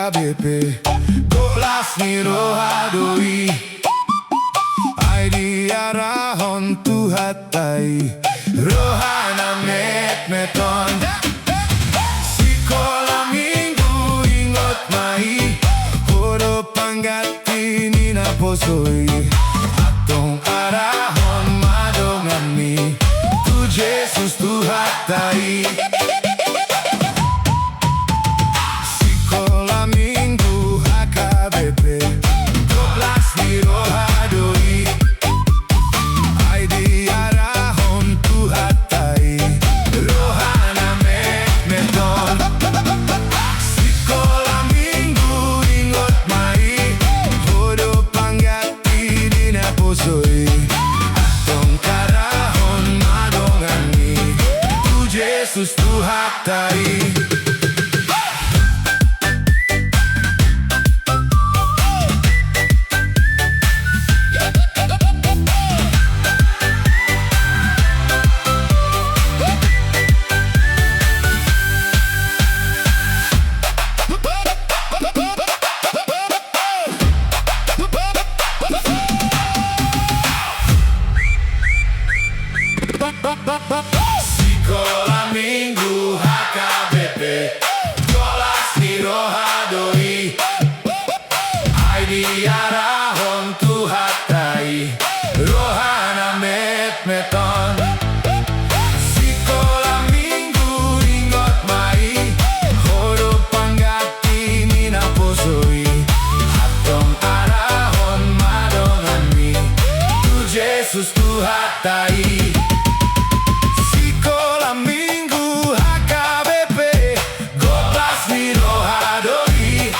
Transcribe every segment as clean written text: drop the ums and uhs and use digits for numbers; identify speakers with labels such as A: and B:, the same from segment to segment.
A: HKBP Golas ni rohadoi Ai diarahon tuhatai Rohana met-meton Sikola minggu ingot mai Hodo panggati nina posoi Atong arahon madongani Tu Jesus tuhatai Sikola minggu HKBP Golas ni rohadoi Ai diarahon tuhatai Rohana met-meton Sikola minggu ingot mai Hodo panggati dina posoi Atong karahon madongani Tu Jesus tuhatai Sikola minggu HKBP Golas ni rohadoi Ai diarahon tuhatai Rohana met-meton Sikola minggu ingot mai Hodo panggati nina posoi Atong arahon madongani Tu Jesus tuhatai Sikola minggu HKBP Golas ni rohadoi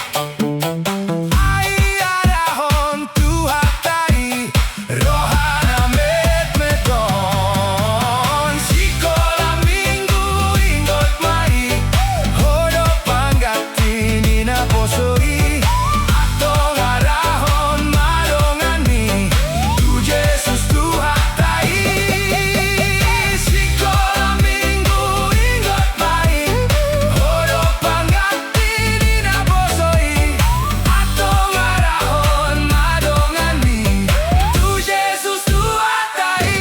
A: Ai arahon tuhatai Rohana met-meton Sikola minggu ingot mai Hodo panggati nina posoi Atong arahon madongani Tu Jesus tuhatai Sikola minggu ingot mai Hodo panggati nina posoi Atong arahon madongani Tu Jesus tuhatai